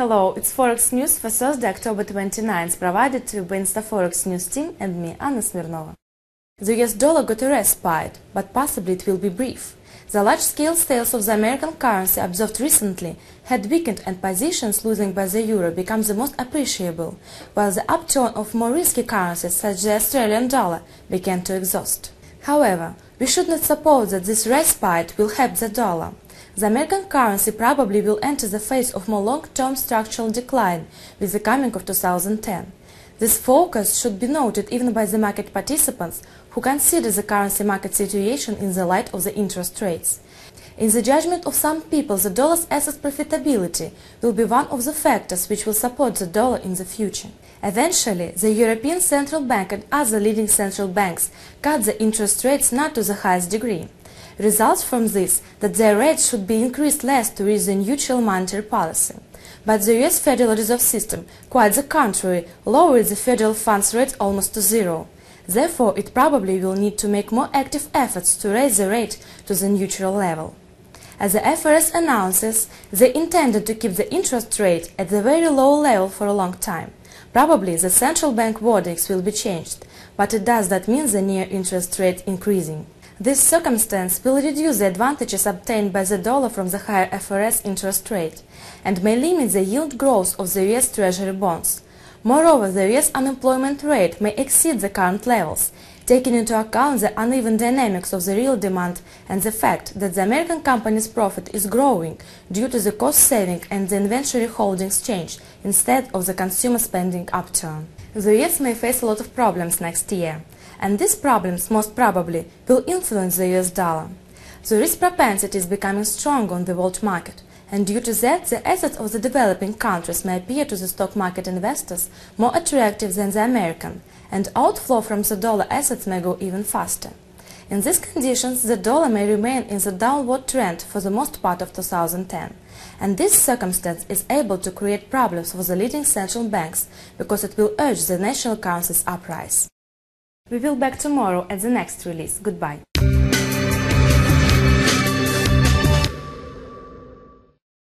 Hello, it's Forex News for Thursday, October 29th, provided to you by InstaForex News team and me, Anna Smirnova. The US dollar got a respite, but possibly it will be brief. The large-scale sales of the American currency observed recently had weakened and positions losing by the euro become the most appreciable, while the upturn of more risky currencies such as the Australian dollar began to exhaust. However, we should not suppose that this respite will help the dollar. The American currency probably will enter the phase of more long-term structural decline with the coming of 2010. This focus should be noted even by the market participants who consider the currency market situation in the light of the interest rates. In the judgment of some people, the dollar's asset profitability will be one of the factors which will support the dollar in the future. Eventually, the European Central Bank and other leading central banks cut the interest rates not to the highest degree. Results from this that their rates should be increased less to reach the neutral monetary policy. But the US Federal Reserve System, quite the contrary, lowered the federal funds rate almost to zero. Therefore, it probably will need to make more active efforts to raise the rate to the neutral level. As the FRS announces, they intended to keep the interest rate at the very low level for a long time. Probably the central bank wordings will be changed, but it does not mean the near interest rate increasing. This circumstance will reduce the advantages obtained by the dollar from the higher FRS interest rate and may limit the yield growth of the US Treasury bonds. Moreover, the US unemployment rate may exceed the current levels, taking into account the uneven dynamics of the real demand and the fact that the American company's profit is growing due to the cost saving and the inventory holdings change instead of the consumer spending upturn. The US may face a lot of problems next year, and these problems most probably will influence the US dollar. The risk propensity is becoming strong on the world market, and due to that, the assets of the developing countries may appear to the stock market investors more attractive than the American, and outflow from the dollar assets may go even faster. In these conditions, the dollar may remain in the downward trend for the most part of 2010, and this circumstance is able to create problems for the leading central banks because it will urge the national currencies uprise. We will be back tomorrow at the next release. Goodbye.